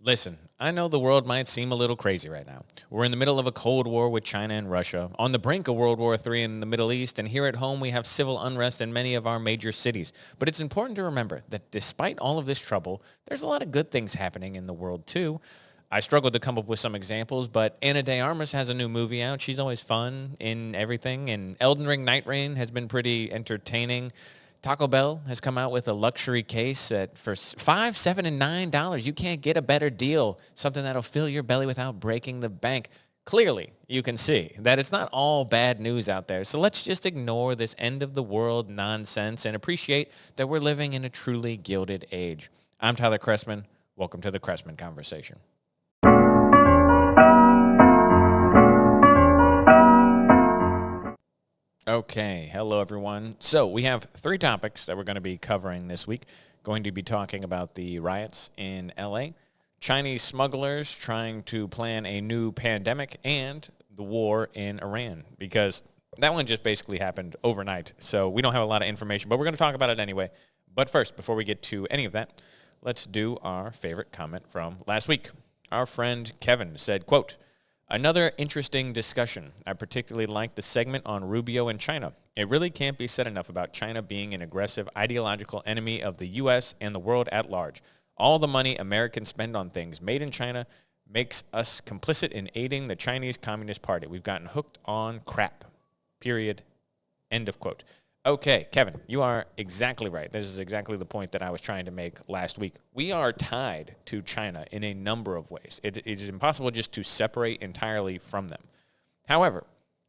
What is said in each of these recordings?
Listen, I know the world might seem a little crazy right now. We're in the middle of a Cold War with China and Russia, on the brink of World War III in the Middle East, and here at home we have civil unrest in many of our major cities. But it's important to remember that despite all of this trouble, there's a lot of good things happening in the world too. I struggled to come up with some examples, but Anna de Armas has a new movie out. She's always fun in everything, and Elden Ring Night Rain has been pretty entertaining. Taco Bell has come out with a luxury case at for $5, $7, and $9. You can't get a better deal. Something that'll fill your belly without breaking the bank. Clearly, you can see that it's not all bad news out there. So let's just ignore this end of the world nonsense and appreciate that we're living in a truly gilded age. I'm Tyler Chrestman. Welcome to the Chrestman Conversation. Okay, hello everyone. So we have three topics that we're going to be covering this week. Going to be talking about the riots in LA, Chinese smugglers trying to plan a new pandemic, and the war in Iran, because that one just basically happened overnight. So we don't have a lot of information, but we're going to talk about it anyway. But first, before we get to any of that, let's do our favorite comment from last week. Our friend Kevin said, quote, "Another interesting discussion. I particularly like the segment on Rubio and China. It really can't be said enough about China being an aggressive ideological enemy of the U.S. and the world at large. All the money Americans spend on things made in China makes us complicit in aiding the Chinese Communist Party. We've gotten hooked on crap. Period. End of quote." Okay, Kevin, you are exactly right. This is exactly the point that I was trying to make last week. We are tied to China in a number of ways. It is impossible just to separate entirely from them. However,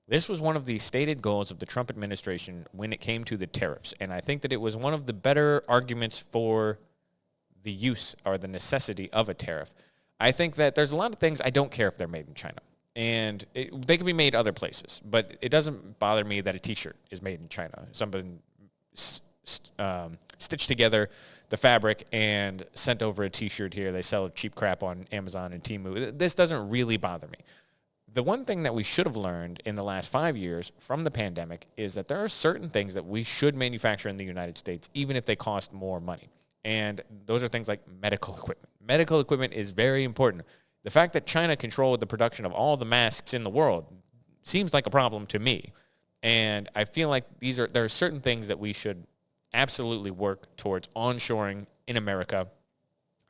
this was one of the stated goals of the Trump administration when it came to the tariffs, and I think that it was one of the better arguments for the use or the necessity of a tariff. I think that there's a lot of things I don't care if they're made in China. And they can be made other places, but it doesn't bother me that a T-shirt is made in China. Somebody stitched together the fabric and sent over a T-shirt here. They sell cheap crap on Amazon and Temu. This doesn't really bother me. The one thing that we should have learned in the last 5 years from the pandemic is that there are certain things that we should manufacture in the United States, even if they cost more money. And those are things like medical equipment. Medical equipment is very important. The fact that China controlled the production of all the masks in the world seems like a problem to me. And I feel like there are certain things that we should absolutely work towards onshoring in America.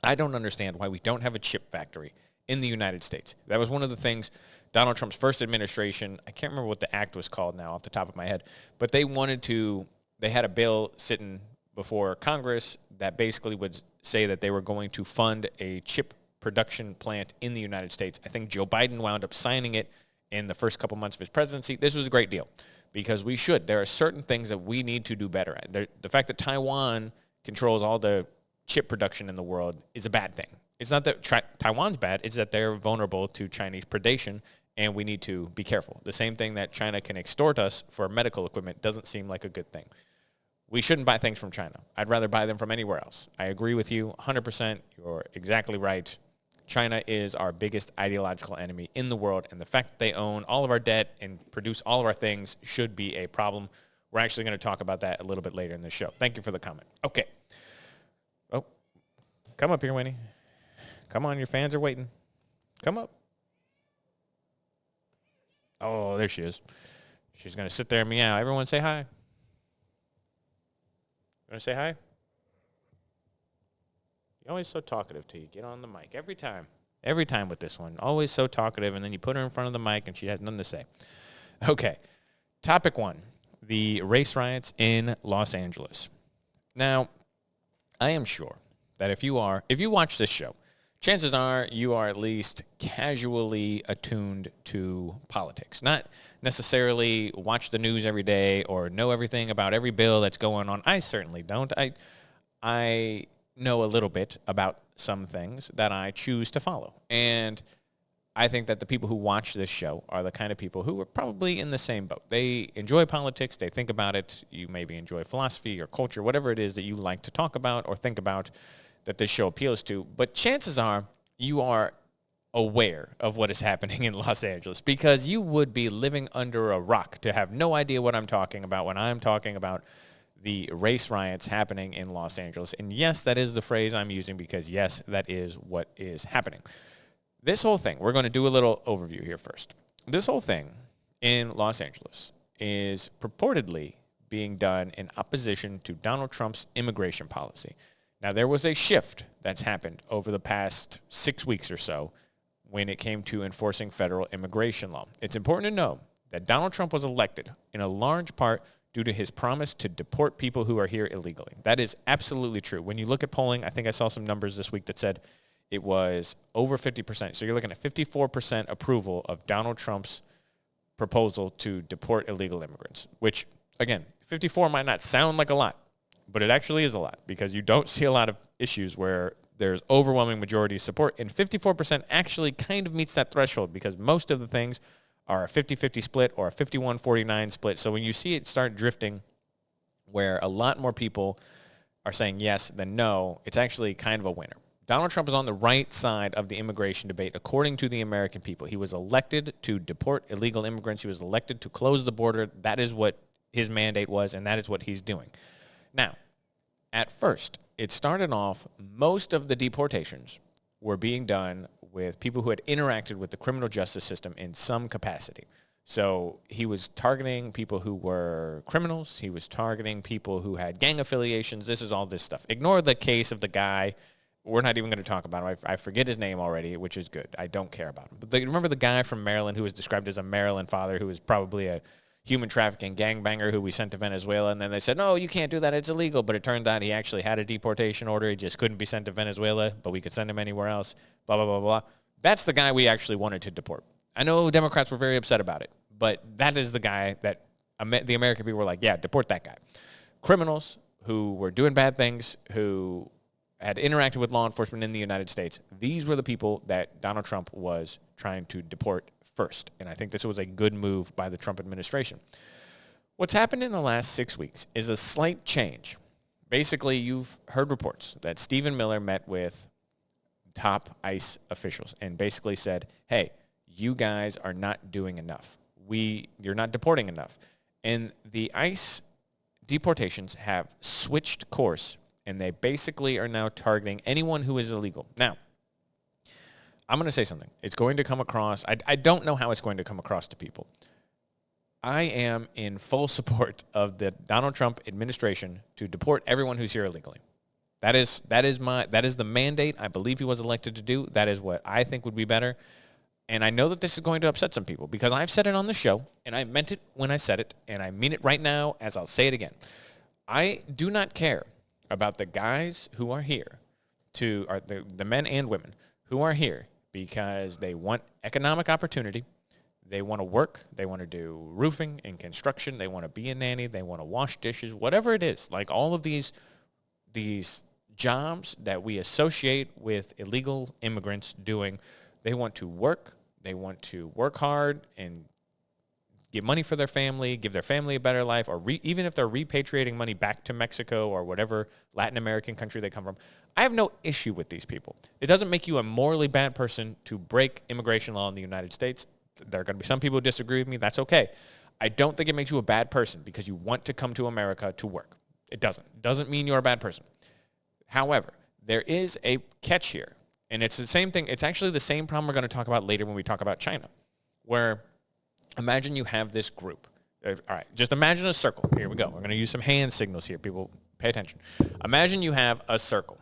I don't understand why we don't have a chip factory in the United States. That was one of the things Donald Trump's first administration, I can't remember what the act was called now off the top of my head, but they had a bill sitting before Congress that basically would say that they were going to fund a chip production plant in the United States. I think Joe Biden wound up signing it in the first couple months of his presidency. This was a great deal because we should. There are certain things that we need to do better at. The fact that Taiwan controls all the chip production in the world is a bad thing. It's not that Taiwan's bad. It's that they're vulnerable to Chinese predation, and we need to be careful. The same thing that China can extort us for medical equipment doesn't seem like a good thing. We shouldn't buy things from China. I'd rather buy them from anywhere else. I agree with you 100%. You're exactly right. China is our biggest ideological enemy in the world, and the fact that they own all of our debt and produce all of our things should be a problem. We're actually going to talk about that a little bit later in the show. Thank you for the comment. Okay. Oh, come up here, Winnie. Come on, your fans are waiting. Come up. Oh, there she is. She's going to sit there and meow. Everyone say hi. You want to say hi? You're always so talkative till you get on the mic. Every time. Every time with this one. Always so talkative, and then you put her in front of the mic, and she has nothing to say. Okay. Topic 1. The race riots in Los Angeles. Now, I am sure that if you watch this show, chances are you are at least casually attuned to politics. Not necessarily watch the news every day or know everything about every bill that's going on. I certainly don't. I know a little bit about some things that I choose to follow. And I think that the people who watch this show are the kind of people who are probably in the same boat. They enjoy politics. They think about it. You maybe enjoy philosophy or culture, whatever it is that you like to talk about or think about that this show appeals to. But chances are you are aware of what is happening in Los Angeles because you would be living under a rock to have no idea what I'm talking about when I'm talking about the race riots happening in Los Angeles. And yes, that is the phrase I'm using because, yes, that is what is happening. This whole thing, we're going to do a little overview here first. This whole thing in Los Angeles is purportedly being done in opposition to Donald Trump's immigration policy. Now, there was a shift that's happened over the past 6 weeks or so when it came to enforcing federal immigration law. It's important to know that Donald Trump was elected in a large part due to his promise to deport people who are here illegally. That is absolutely true. When you look at polling, I think I saw some numbers this week that said it was over 50%. So you're looking at 54% approval of Donald Trump's proposal to deport illegal immigrants, which, again, 54 might not sound like a lot, but it actually is a lot because you don't see a lot of issues where there's overwhelming majority support, and 54% actually kind of meets that threshold because most of the things are a 50-50 split or a 51-49 split. So when you see it start drifting where a lot more people are saying yes than no, it's actually kind of a winner. Donald Trump is on the right side of the immigration debate, according to the American people. He was elected to deport illegal immigrants. He was elected to close the border. That is what his mandate was, and that is what he's doing. Now, at first, it started off, most of the deportations were being done with people who had interacted with the criminal justice system in some capacity. So he was targeting people who were criminals. He was targeting people who had gang affiliations. This is all this stuff. Ignore the case of the guy. We're not even going to talk about him. I forget his name already, which is good. I don't care about him. But remember the guy from Maryland who was described as a Maryland father who was probably a human trafficking gangbanger who we sent to Venezuela, and then they said, no, you can't do that, it's illegal. But it turned out he actually had a deportation order. He just couldn't be sent to Venezuela, but we could send him anywhere else, blah, blah, blah, blah. That's the guy we actually wanted to deport. I know Democrats were very upset about it, but that is the guy that the American people were like, yeah, deport that guy. Criminals who were doing bad things, who had interacted with law enforcement in the United States, these were the people that Donald Trump was trying to deport first. And I think this was a good move by the Trump administration. What's happened in the last 6 weeks is a slight change. Basically, you've heard reports that Stephen Miller met with top ICE officials and basically said, hey, you guys are not doing enough. You're not deporting enough. And the ICE deportations have switched course, and they basically are now targeting anyone who is illegal. Now, I'm going to say something. It's going to come across, I don't know how it's going to come across to people. I am in full support of the Donald Trump administration to deport everyone who's here illegally. That is the mandate I believe he was elected to do. That is what I think would be better. And I know that this is going to upset some people because I've said it on the show, and I meant it when I said it, and I mean it right now as I'll say it again. I do not care about the guys who are here, the men and women who are here because they want economic opportunity. They want to work. They want to do roofing and construction. They want to be a nanny. They want to wash dishes, whatever it is. Like all of these jobs that we associate with illegal immigrants doing, they want to work. They want to work hard and get money for their family, give their family a better life, or even if they're repatriating money back to Mexico or whatever Latin American country they come from. I have no issue with these people. It doesn't make you a morally bad person to break immigration law in the United States. There are going to be some people who disagree with me. That's okay. I don't think it makes you a bad person because you want to come to America to work. It doesn't. It doesn't mean you're a bad person. However, there is a catch here, and it's the same thing. It's actually the same problem we're going to talk about later when we talk about China, where imagine you have this group. All right, just imagine a circle. Here we go. We're going to use some hand signals here. People, pay attention. Imagine you have a circle,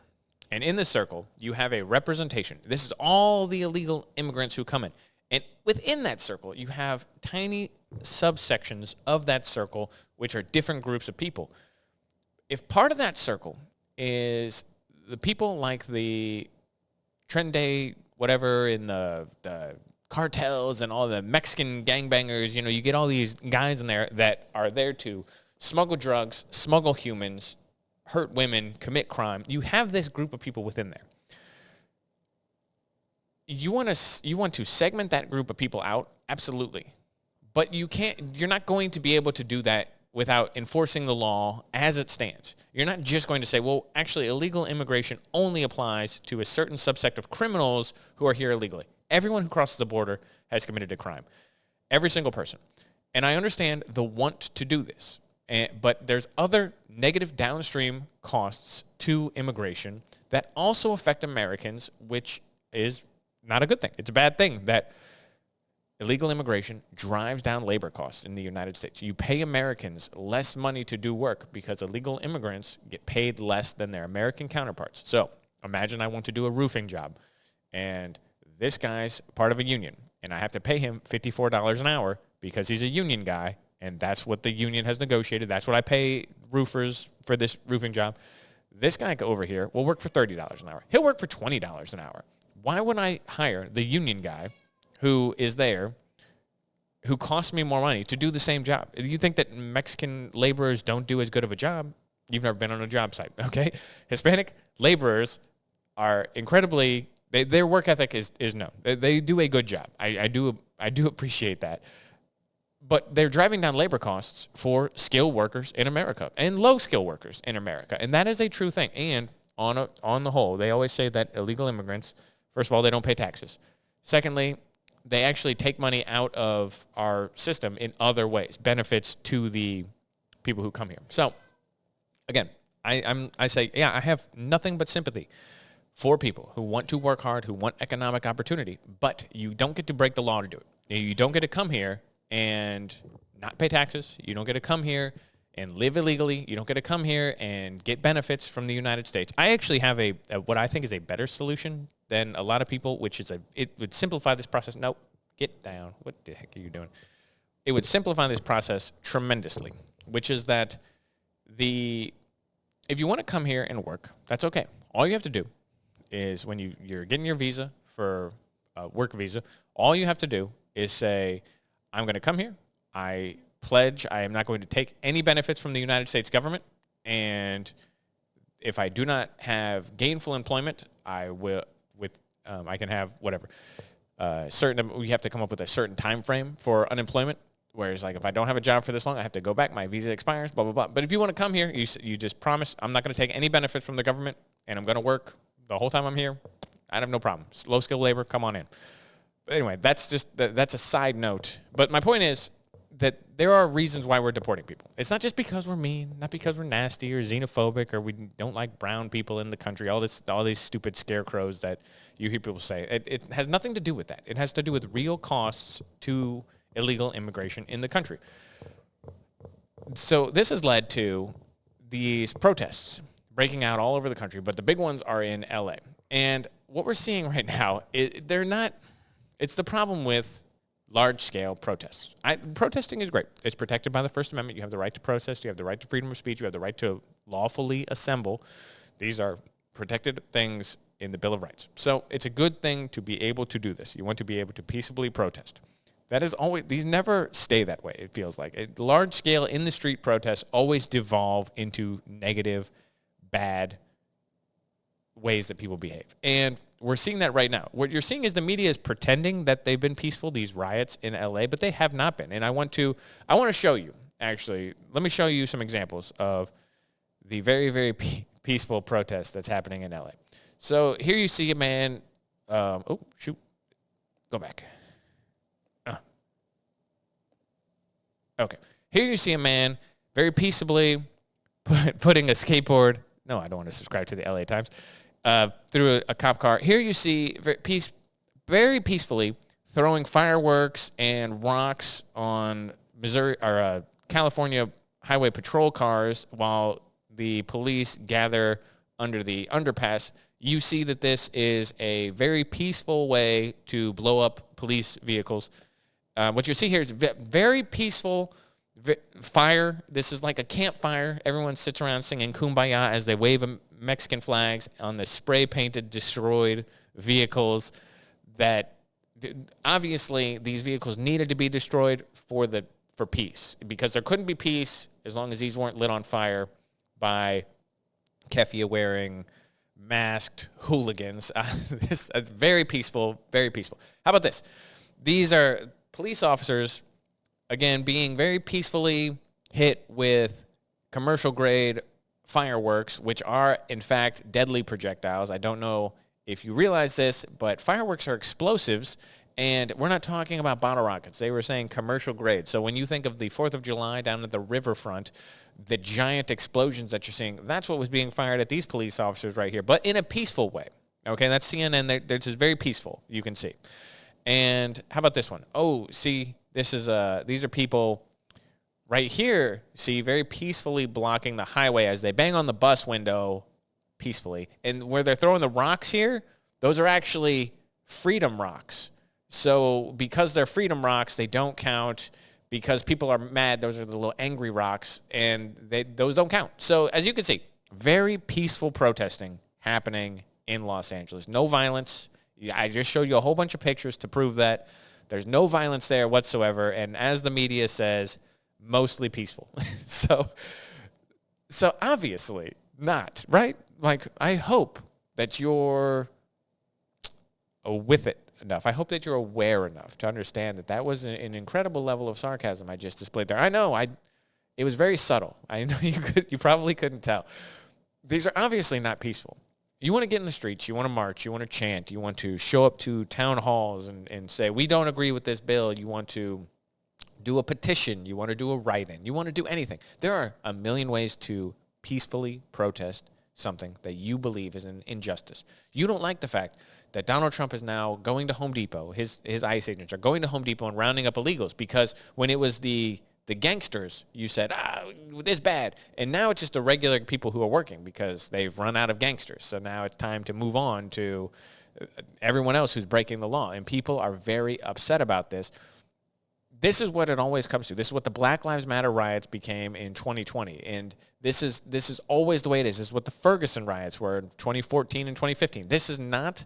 and in the circle, you have a representation. This is all the illegal immigrants who come in. And within that circle, you have tiny subsections of that circle, which are different groups of people. If part of that circle is the people like the Trendy, whatever, in the cartels and all the Mexican gangbangers, you get all these guys in there that are there to smuggle drugs, smuggle humans, hurt women, commit crime. You have this group of people within there. You want to segment that group of people out? Absolutely. But you're not going to be able to do that without enforcing the law as it stands. You're not just going to say, well, actually, illegal immigration only applies to a certain subset of criminals who are here illegally. Everyone who crosses the border has committed a crime. Every single person. And I understand the want to do this. But there's other negative downstream costs to immigration that also affect Americans, which is not a good thing. It's a bad thing that illegal immigration drives down labor costs in the United States. You pay Americans less money to do work because illegal immigrants get paid less than their American counterparts. So imagine I want to do a roofing job, and this guy's part of a union, and I have to pay him $54 an hour because he's a union guy, and that's what the union has negotiated. That's what I pay roofers for this roofing job. This guy over here will work for $30 an hour. He'll work for $20 an hour. Why would I hire the union guy who is there, who costs me more money to do the same job? You think that Mexican laborers don't do as good of a job? You've never been on a job site, okay? Hispanic laborers are incredibly, their work ethic is known. They do a good job. I do appreciate that. But they're driving down labor costs for skilled workers in America and low-skilled workers in America. And that is a true thing. And on the whole, they always say that illegal immigrants, first of all, they don't pay taxes. Secondly, they actually take money out of our system in other ways, benefits to the people who come here. So, again, I say, yeah, I have nothing but sympathy for people who want to work hard, who want economic opportunity, but you don't get to break the law to do it. You don't get to come here and not pay taxes. You don't get to come here and live illegally. You don't get to come here and get benefits from the United States. I actually have a what I think is a better solution than a lot of people, which is it would simplify this process. Nope, get down. What the heck are you doing? It would simplify this process tremendously, which is that if you want to come here and work, that's okay. All you have to do is when you're getting your visa for a work visa, all you have to do is say, I'm going to come here. I pledge I am not going to take any benefits from the United States government, and if I do not have gainful employment, I can have whatever. We have to come up with a certain time frame for unemployment, whereas like if I don't have a job for this long, I have to go back, my visa expires, blah, blah, blah. But if you want to come here, you just promise I'm not going to take any benefits from the government, and I'm going to work the whole time I'm here. I have no problem. Low-skilled labor, come on in. But anyway, that's a side note. But my point is that there are reasons why we're deporting people. It's not just because we're mean, not because we're nasty or xenophobic or we don't like brown people in the country, all these stupid scarecrows that you hear people say. It has nothing to do with that. It has to do with real costs to illegal immigration in the country. So this has led to these protests breaking out all over the country, but the big ones are in LA. And what we're seeing right now, it's the problem with large-scale protests. Protesting is great. It's protected by the First Amendment. You have the right to protest. You have the right to freedom of speech. You have the right to lawfully assemble. These are protected things in the Bill of Rights. So it's a good thing to be able to do this. You want to be able to peaceably protest. That is always, these never stay that way, it feels like. Large-scale in-the-street protests always devolve into negative, bad ways that people behave. And we're seeing that right now. What you're seeing is the media is pretending that they've been peaceful, these riots in LA, but they have not been. And I want to show you, actually, let me show you some examples of the very, very peaceful protest that's happening in LA. So here you see a man, go back. Okay. Here you see a man very peaceably putting a skateboard. No, I don't want to subscribe to the LA Times. Through a cop car. Here you see very peacefully throwing fireworks and rocks on California highway patrol cars while the police gather under the underpass. You see that this is a very peaceful way to blow up police vehicles. What you see here is very peaceful fire. This is like a campfire. Everyone sits around singing Kumbaya as they wave Mexican flags on the spray-painted, destroyed vehicles that obviously these vehicles needed to be destroyed for peace, because there couldn't be peace as long as these weren't lit on fire by keffiyeh-wearing, masked hooligans. It's very peaceful, very peaceful. How about this? These are police officers, again, being very peacefully hit with commercial-grade fireworks, which are, in fact, deadly projectiles. I don't know if you realize this, but fireworks are explosives, And we're not talking about bottle rockets. They were saying commercial grade. So when you think of the 4th of July down at the riverfront, the giant explosions that you're seeing, that's what was being fired at these police officers right here, but in a peaceful way. Okay, that's CNN. They're just very peaceful, you can see. And how about this one? Oh, see, these are people right here, see, very peacefully blocking the highway as they bang on the bus window peacefully. And where they're throwing the rocks here, those are actually freedom rocks. So because they're freedom rocks, they don't count. Because people are mad, those are the little angry rocks, and those don't count. So as you can see, very peaceful protesting happening in Los Angeles. No violence. I just showed you a whole bunch of pictures to prove that. There's no violence there whatsoever. And as the media says, mostly peaceful. So obviously not, right? Like, I hope that you're with it enough. I hope that you're aware enough to understand that was an incredible level of sarcasm I just displayed there. I know, it was very subtle. I know you probably couldn't tell. These are obviously not peaceful. You want to get in the streets, you want to march, you want to chant, you want to show up to town halls and say, we don't agree with this bill. You want to do a petition, you want to do a write-in, you want to do anything. There are a million ways to peacefully protest something that you believe is an injustice. You don't like the fact that Donald Trump is now going to Home Depot, his ICE agents are going to Home Depot and rounding up illegals, because when it was the gangsters, you said, this bad. And now it's just the regular people who are working because they've run out of gangsters. So now it's time to move on to everyone else who's breaking the law. And people are very upset about this. This is what it always comes to. This is what the Black Lives Matter riots became in 2020. And this is always the way it is. This is what the Ferguson riots were in 2014 and 2015. This is not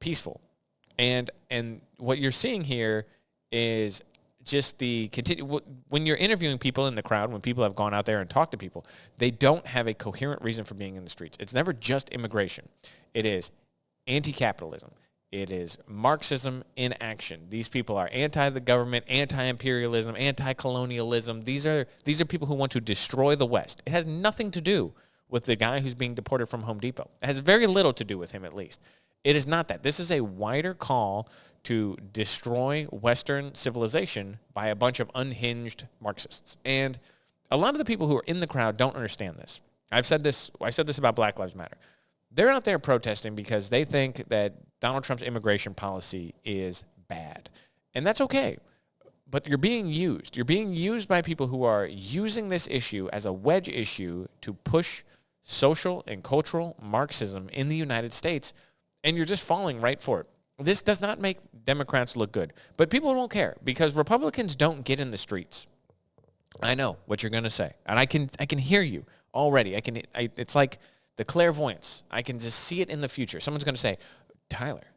peaceful. And what you're seeing here is just the continue. When you're interviewing people in the crowd, when people have gone out there and talked to people, they don't have a coherent reason for being in the streets. It's never just immigration. It is anti-capitalism. It is Marxism in action. These people are anti the government, anti-imperialism, anti-colonialism. These are people who want to destroy the West. It has nothing to do with the guy who's being deported from Home Depot. It has very little to do with him, at least. It is not that. This is a wider call to destroy Western civilization by a bunch of unhinged Marxists. And a lot of the people who are in the crowd don't understand this. I said this about Black Lives Matter. They're out there protesting because they think that Donald Trump's immigration policy is bad. And that's okay. But you're being used. You're being used by people who are using this issue as a wedge issue to push social and cultural Marxism in the United States, and you're just falling right for it. This does not make Democrats look good. But people don't care because Republicans don't get in the streets. I know what you're going to say. And I can hear you already. It's like the clairvoyance. I can just see it in the future. Someone's going to say, Tyler,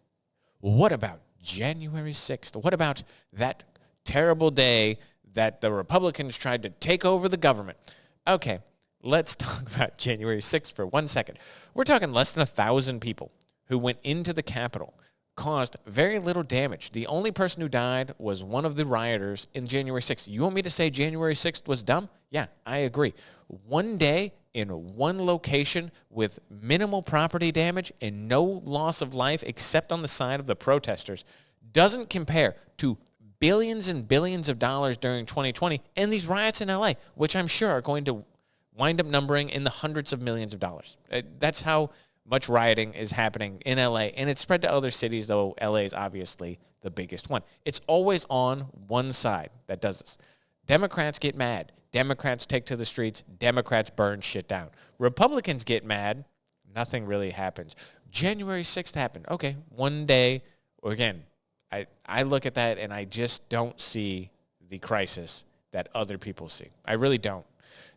what about January 6th? What about that terrible day that the Republicans tried to take over the government? Okay, let's talk about January 6th for 1 second. We're talking less than 1,000 people who went into the Capitol, caused very little damage. The only person who died was one of the rioters in January 6th. You want me to say January 6th was dumb? Yeah, I agree. One day in one location with minimal property damage and no loss of life except on the side of the protesters doesn't compare to billions and billions of dollars during 2020 and these riots in LA, which I'm sure are going to wind up numbering in the hundreds of millions of dollars. That's how much rioting is happening in LA, and it's spread to other cities, though LA is obviously the biggest one. It's always on one side that does this. Democrats get mad. Democrats take to the streets. Democrats burn shit down. Republicans get mad. Nothing really happens. January 6th happened. Okay, one day. Again, I look at that, and I just don't see the crisis that other people see. I really don't.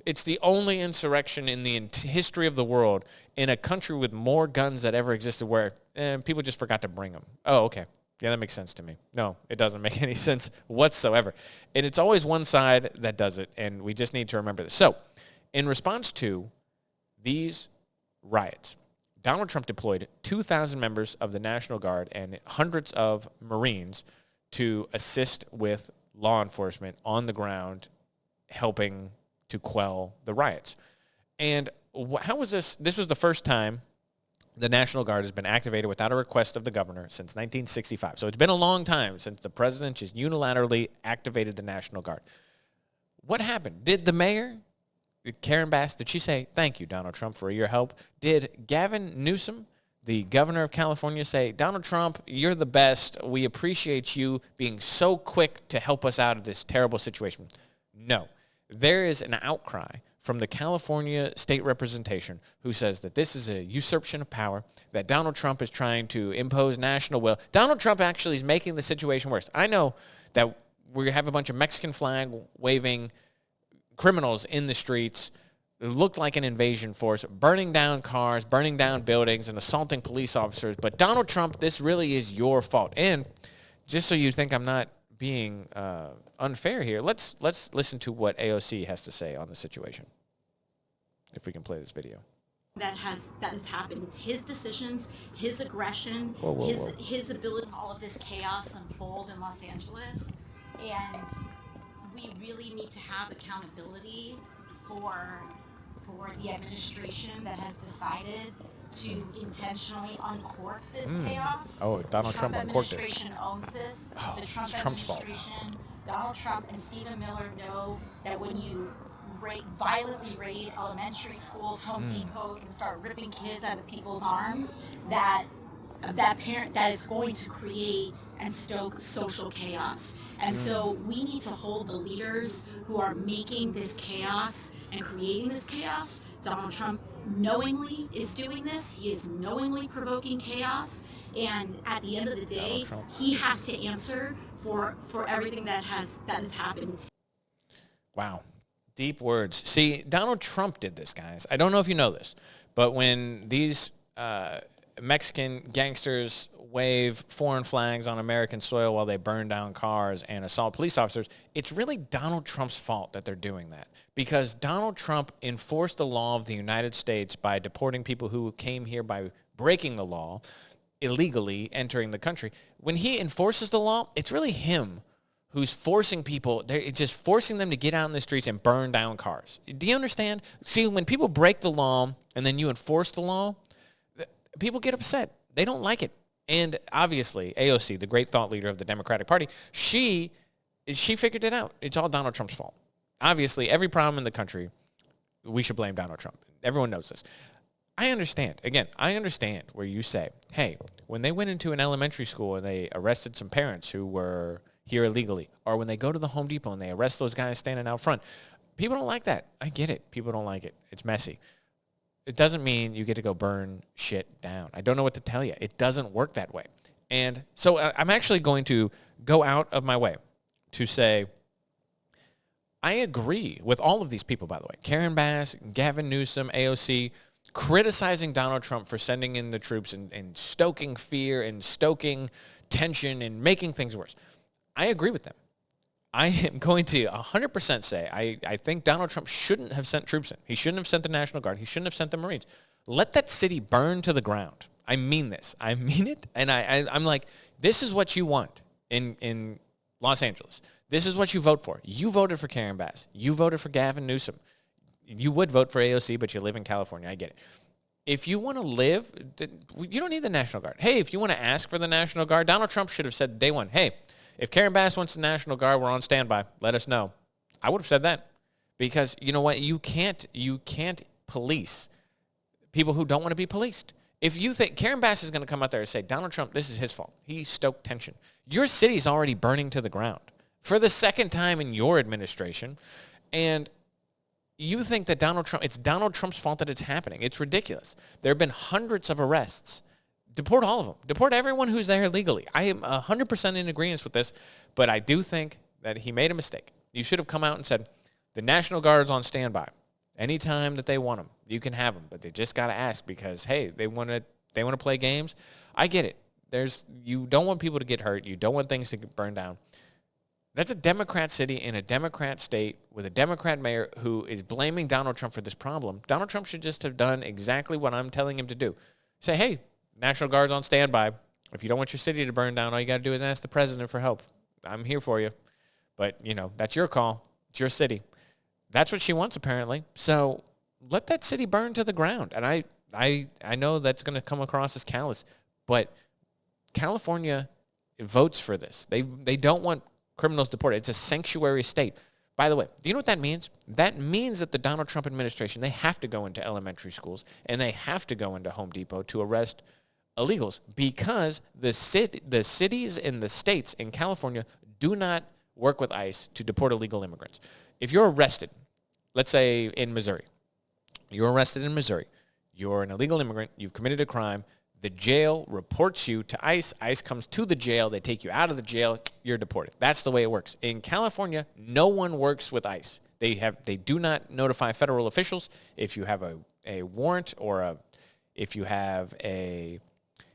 It's the only insurrection in the history of the world in a country with more guns that ever existed where people just forgot to bring them. Oh, okay. Yeah, that makes sense to me. No, it doesn't make any sense whatsoever. And it's always one side that does it, and we just need to remember this. So, in response to these riots, Donald Trump deployed 2,000 members of the National Guard and hundreds of Marines to assist with law enforcement on the ground, helping to quell the riots. And how was this? This was the first time the National Guard has been activated without a request of the governor since 1965. So it's been a long time since the president just unilaterally activated the National Guard. What happened? Did the mayor, Karen Bass, did she say, thank you, Donald Trump, for your help? Did Gavin Newsom, the governor of California, say, Donald Trump, you're the best. We appreciate you being so quick to help us out of this terrible situation? No. There is an outcry from the California state representation who says that this is a usurpation of power, that Donald Trump is trying to impose national will. Donald Trump actually is making the situation worse. I know that we have a bunch of Mexican flag waving criminals in the streets. It looked like an invasion force, burning down cars, burning down buildings, and assaulting police officers. But Donald Trump, this really is your fault. And just so you think I'm not being unfair here, let's listen to what AOC has to say on the situation. If we can play this video. That has happened. It's his decisions, his aggression, his ability to all of this chaos unfold in Los Angeles. And we really need to have accountability for the administration that has decided to intentionally uncork this chaos. Oh, Donald Trump uncorked it. The administration owns this. Oh, The Trump it's Trump's fault. administration, Donald Trump and Stephen Miller know that when you violently raid elementary schools, Home Depots, and start ripping kids out of people's arms, that is going to create and stoke social chaos. And so we need to hold the leaders who are making this chaos and creating this chaos. Donald Trump knowingly is doing this. He is knowingly provoking chaos. And at the end of the day, he has to answer for everything that has happened. Wow. Deep words. See, Donald Trump did this, guys. I don't know if you know this, but when these Mexican gangsters wave foreign flags on American soil while they burn down cars and assault police officers, it's really Donald Trump's fault that they're doing that, because Donald Trump enforced the law of the United States by deporting people who came here by breaking the law, illegally entering the country. When he enforces the law, it's really him who's forcing people, they're just forcing them to get out in the streets and burn down cars. Do you understand? See, when people break the law and then you enforce the law, people get upset. They don't like it. And obviously, AOC, the great thought leader of the Democratic Party, she figured it out. It's all Donald Trump's fault. Obviously, every problem in the country, we should blame Donald Trump. Everyone knows this. I understand. Again, I understand where you say, hey, when they went into an elementary school and they arrested some parents who were here illegally, or when they go to the Home Depot and they arrest those guys standing out front, people don't like that. I get it. People don't like it. It's messy. It doesn't mean you get to go burn shit down. I don't know what to tell you. It doesn't work that way. And so I'm actually going to go out of my way to say, I agree with all of these people, by the way. Karen Bass, Gavin Newsom, AOC, criticizing Donald Trump for sending in the troops and stoking fear and stoking tension and making things worse. I agree with them. I am going to 100% say I think Donald Trump shouldn't have sent troops in. He shouldn't have sent the National Guard. He shouldn't have sent the Marines. Let that city burn to the ground. I mean this. I mean it. And I'm like, this is what you want in Los Angeles. This is what you vote for. You voted for Karen Bass. You voted for Gavin Newsom. You would vote for AOC, but you live in California. I get it. If you want to live, you don't need the National Guard. Hey, if you want to ask for the National Guard, Donald Trump should have said day one, hey, if Karen Bass wants the National Guard, we're on standby. Let us know. I would have said that, because you know what? You can't police people who don't want to be policed. If you think Karen Bass is going to come out there and say, Donald Trump, this is his fault. He stoked tension. Your city's already burning to the ground for the second time in your administration. And you think that it's Donald Trump's fault that it's happening. It's ridiculous. There have been hundreds of arrests. Deport all of them. Deport everyone who's there illegally. I am 100% in agreement with this, but I do think that he made a mistake. You should have come out and said, the National Guard's on standby. Anytime that they want them, you can have them, but they just got to ask because, hey, they want to play games. I get it. You don't want people to get hurt. You don't want things to get burned down. That's a Democrat city in a Democrat state with a Democrat mayor who is blaming Donald Trump for this problem. Donald Trump should just have done exactly what I'm telling him to do. Say, hey, National Guard's on standby. If you don't want your city to burn down, all you got to do is ask the president for help. I'm here for you. But, that's your call. It's your city. That's what she wants, apparently. So let that city burn to the ground. And I know that's going to come across as callous, but California votes for this. They don't want criminals deported. It's a sanctuary state. By the way, do you know what that means? That means that the Donald Trump administration, they have to go into elementary schools and they have to go into Home Depot to arrest illegals because the cities and the states in California do not work with ICE to deport illegal immigrants. If you're arrested, let's say in Missouri, you're arrested in Missouri, you're an illegal immigrant, you've committed a crime, the jail reports you to ICE. ICE comes to the jail. They take you out of the jail. You're deported. That's the way it works. In California, no one works with ICE. They do not notify federal officials if you have a warrant or if you have an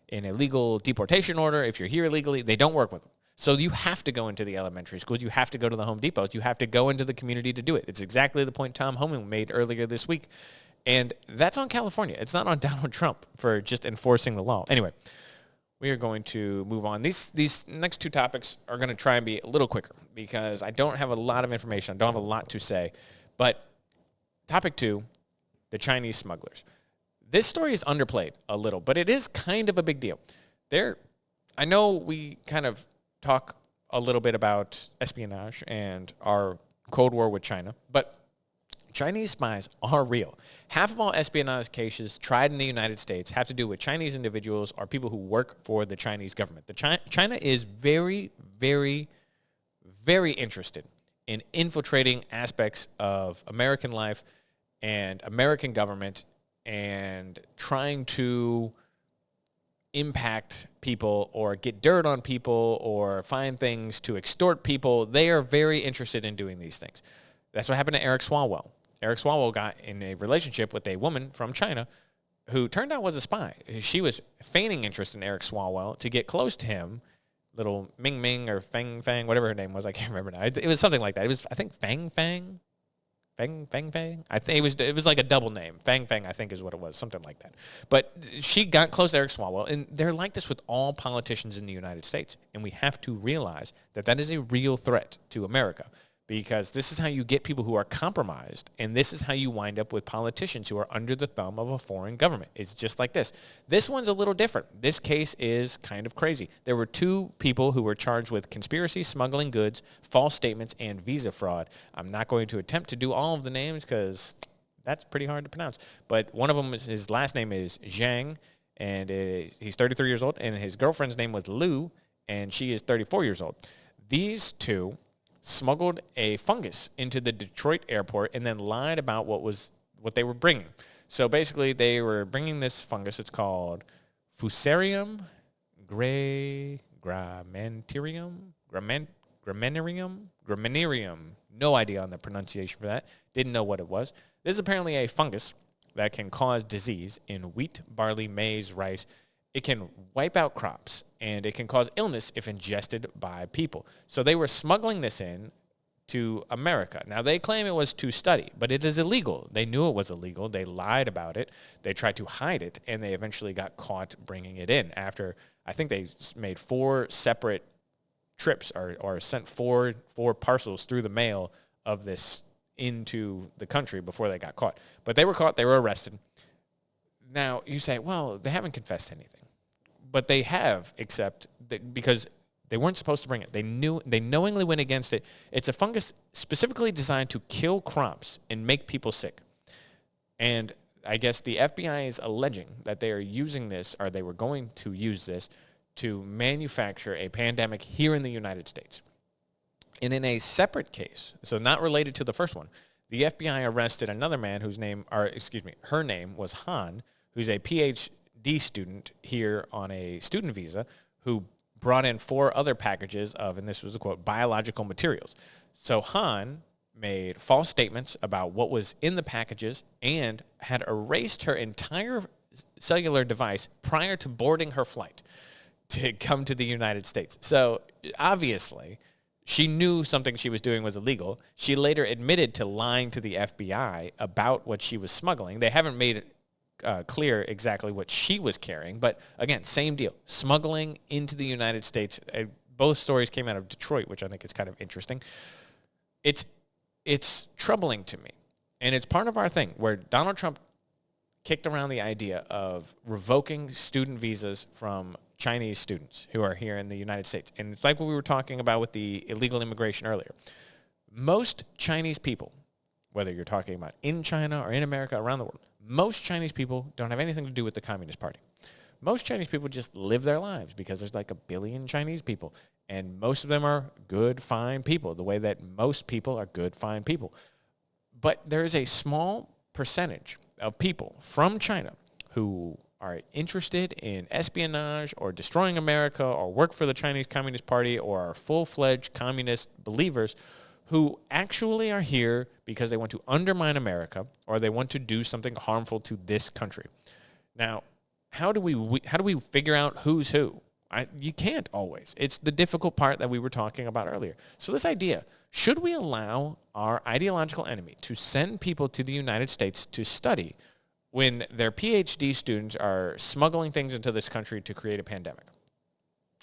illegal deportation order. If you're here illegally, they don't work with them. So you have to go into the elementary schools. You have to go to the Home Depots. You have to go into the community to do it. It's exactly the point Tom Homan made earlier this week. And that's on California. It's not on Donald Trump for just enforcing the law. Anyway, we are going to move on. These next two topics are going to try and be a little quicker because I don't have a lot of information. I don't have a lot to say. But topic 2, the Chinese smugglers. This story is underplayed a little, but it is kind of a big deal. I know we kind of talk a little bit about espionage and our Cold War with China, but Chinese spies are real. Half of all espionage cases tried in the United States have to do with Chinese individuals or people who work for the Chinese government. China is very, very, very interested in infiltrating aspects of American life and American government and trying to impact people or get dirt on people or find things to extort people. They are very interested in doing these things. That's what happened to Eric Swalwell. Eric Swalwell got in a relationship with a woman from China who turned out was a spy. She was feigning interest in Eric Swalwell to get close to him. Little Ming Ming or Fang Fang, whatever her name was. I can't remember now. It was something like that. It was, I think, Fang Fang. Fang Fang. I think it was like a double name. Fang Fang, I think, is what it was. Something like that. But she got close to Eric Swalwell, and they're like this with all politicians in the United States. And we have to realize that that is a real threat to America. Because this is how you get people who are compromised, and this is how you wind up with politicians who are under the thumb of a foreign government. It's just like this. This one's a little different. This case is kind of crazy. There were 2 people who were charged with conspiracy, smuggling goods, false statements, and visa fraud. I'm not going to attempt to do all of the names because that's pretty hard to pronounce. But one of them, his last name is Zhang, and he's 33 years old, and his girlfriend's name was Lu, and she is 34 years old. These 2 smuggled a fungus into the Detroit airport and then lied about what they were bringing. So basically, they were bringing this fungus. It's called Fusarium graminarium. No idea on the pronunciation for that. Didn't know what it was. This is apparently a fungus that can cause disease in wheat, barley, maize, rice. It can wipe out crops, and it can cause illness if ingested by people. So they were smuggling this in to America. Now, they claim it was to study, but it is illegal. They knew it was illegal. They lied about it. They tried to hide it, and they eventually got caught bringing it in after, I think they made 4 separate trips or sent four parcels through the mail of this into the country before they got caught. But they were caught. They were arrested. Now, you say, well, they haven't confessed anything. But they have, except because they weren't supposed to bring it. They knowingly went against it. It's a fungus specifically designed to kill crops and make people sick. And I guess the FBI is alleging that they are using this, or they were going to use this, to manufacture a pandemic here in the United States. And in a separate case, so not related to the first one, the FBI arrested another man her name was Han, who's a PhD student here on a student visa, who brought in 4 other packages of, and this was a quote, biological materials. So Han made false statements about what was in the packages and had erased her entire cellular device prior to boarding her flight to come to the United States. So obviously, she knew something she was doing was illegal. She later admitted to lying to the FBI about what she was smuggling. They haven't made it clear exactly what she was carrying. But again, same deal. Smuggling into the United States. Both stories came out of Detroit, which I think is kind of interesting. It's troubling to me. And it's part of our thing where Donald Trump kicked around the idea of revoking student visas from Chinese students who are here in the United States. And it's like what we were talking about with the illegal immigration earlier. Most Chinese people, whether you're talking about in China or in America, around the world, most Chinese people don't have anything to do with the Communist Party. Most Chinese people just live their lives because there's like 1 billion Chinese people. And most of them are good, fine people, the way that most people are good, fine people. But there is a small percentage of people from China who are interested in espionage or destroying America or work for the Chinese Communist Party or are full-fledged communist believers who actually are here because they want to undermine America or they want to do something harmful to this country. Now, how do we figure out who's who? You can't always. It's the difficult part that we were talking about earlier. So this idea, should we allow our ideological enemy to send people to the United States to study when their PhD students are smuggling things into this country to create a pandemic?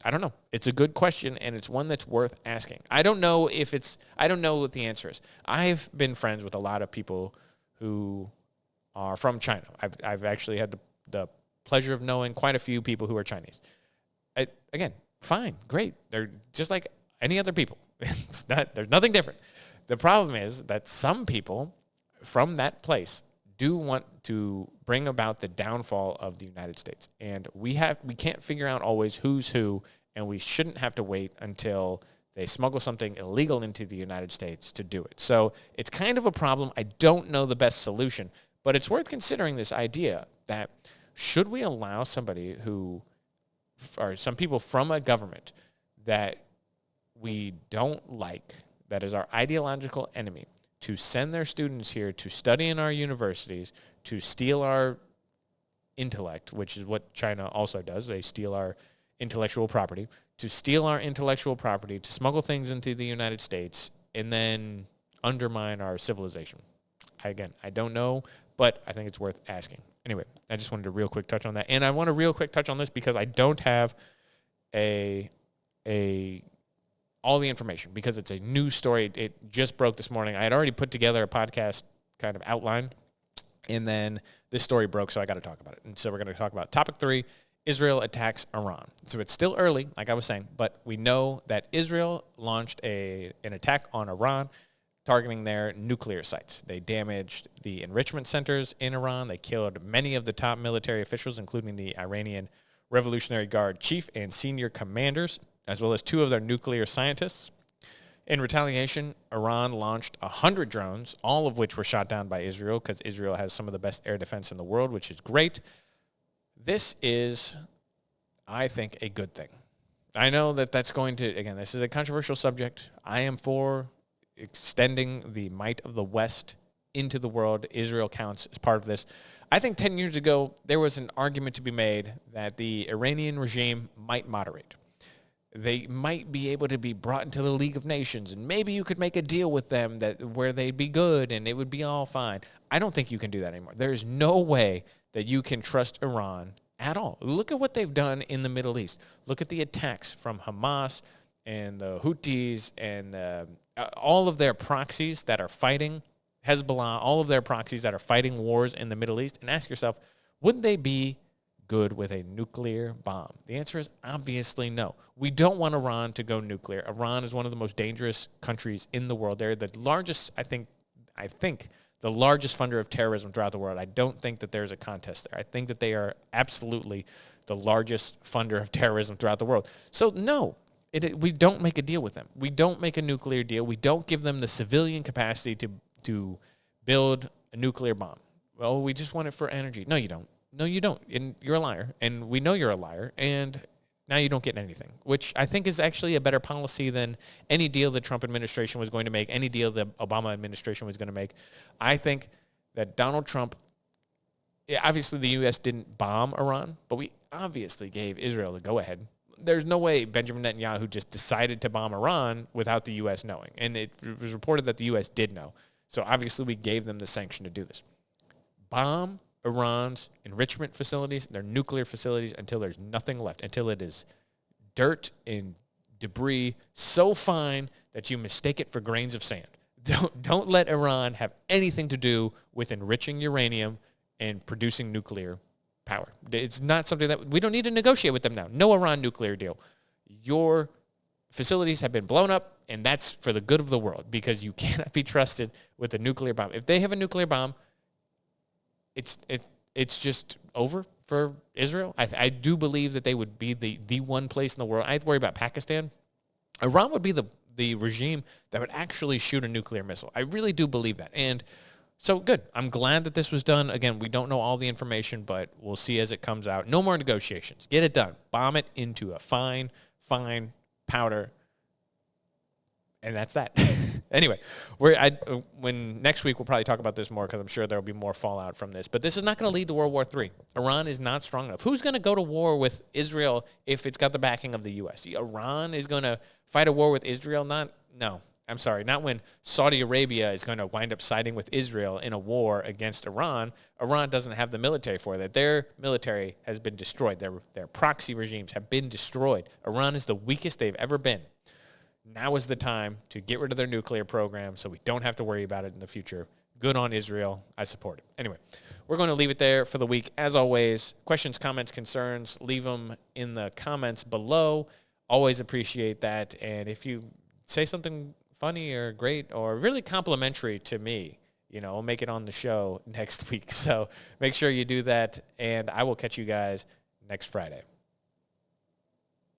I don't know. It's a good question, and it's one that's worth asking. I don't know what the answer is. I've been friends with a lot of people who are from China. I've actually had the pleasure of knowing quite a few people who are Chinese. Again, fine, great. They're just like any other people. There's nothing different. The problem is that some people from that place do want to bring about the downfall of the United States. And we can't figure out always who's who, and we shouldn't have to wait until they smuggle something illegal into the United States to do it. So it's kind of a problem. I don't know the best solution, but it's worth considering this idea that should we allow somebody or some people from a government that we don't like, that is our ideological enemy, to send their students here to study in our universities, to steal our intellect, which is what China also does. They steal our intellectual property, to smuggle things into the United States, and then undermine our civilization. Again, I don't know, but I think it's worth asking. Anyway, I just wanted to real quick touch on that. And I want to real quick touch on this because I don't have all the information because it's a new story. It just broke this morning. I had already put together a podcast kind of outline, and then this story broke, so I got to talk about it. And so we're going to talk about topic 3, Israel attacks Iran. So it's still early, like I was saying, but we know that Israel launched an attack on Iran, targeting their nuclear sites. They damaged the enrichment centers in Iran. They killed many of the top military officials, including the Iranian Revolutionary Guard chief and senior commanders, as well as 2 of their nuclear scientists. In retaliation, Iran launched 100 drones, all of which were shot down by Israel because Israel has some of the best air defense in the world, which is great. This is, I think, a good thing. I know that that's going to, again, this is a controversial subject. I am for extending the might of the West into the world. Israel counts as part of this. I think 10 years ago, there was an argument to be made that the Iranian regime might moderate. They might be able to be brought into the League of Nations, and maybe you could make a deal with them where they'd be good and it would be all fine. I don't think you can do that anymore. There is no way that you can trust Iran at all. Look at what they've done in the Middle East. Look at the attacks from Hamas and the Houthis and all of their proxies that are fighting, Hezbollah, all of their proxies that are fighting wars in the Middle East, and ask yourself, would they be good with a nuclear bomb? The answer is obviously no. We don't want Iran to go nuclear. Iran is one of the most dangerous countries in the world. They're the largest, I think the largest funder of terrorism throughout the world. I don't think that there's a contest there. I think that they are absolutely the largest funder of terrorism throughout the world. So no, we don't make a deal with them. We don't make a nuclear deal. We don't give them the civilian capacity to build a nuclear bomb. Well, we just want it for energy. No, you don't. No, you don't. And you're a liar. And we know you're a liar. And now you don't get anything, which I think is actually a better policy than any deal the Trump administration was going to make, any deal the Obama administration was going to make. I think that Donald Trump, obviously the U.S. didn't bomb Iran, but we obviously gave Israel the go-ahead. There's no way Benjamin Netanyahu just decided to bomb Iran without the U.S. knowing. And it was reported that the U.S. did know. So obviously we gave them the sanction to do this. Bomb Iran's enrichment facilities, their nuclear facilities, until there's nothing left, until it is dirt and debris so fine that you mistake it for grains of sand. Don't let Iran have anything to do with enriching uranium in producing nuclear power. It's not something that we don't need to negotiate with them now. No Iran nuclear deal. Your facilities have been blown up, and that's for the good of the world because you cannot be trusted with a nuclear bomb. If they have a nuclear bomb, it's just over for Israel. I do believe that they would be the one place in the world. I worry about Pakistan. Iran would be the regime that would actually shoot a nuclear missile. I really do believe that. And so good. I'm glad that this was done. Again, we don't know all the information, but we'll see as it comes out. No more negotiations. Get it done. Bomb it into a fine powder. And that's that. Anyway, when next week we'll probably talk about this more because I'm sure there will be more fallout from this. But this is not going to lead to World War III. Iran is not strong enough. Who's going to go to war with Israel if it's got the backing of the U.S.? Iran is going to fight a war with Israel? No. I'm sorry, not when Saudi Arabia is going to wind up siding with Israel in a war against Iran. Iran doesn't have the military for that. Their military has been destroyed. Their proxy regimes have been destroyed. Iran is the weakest they've ever been. Now is the time to get rid of their nuclear program so we don't have to worry about it in the future. Good on Israel. I support it. Anyway, we're going to leave it there for the week. As always, questions, comments, concerns, leave them in the comments below. Always appreciate that. And if you say something funny or great or really complimentary to me, I'll make it on the show next week. So make sure you do that, and I will catch you guys next Friday.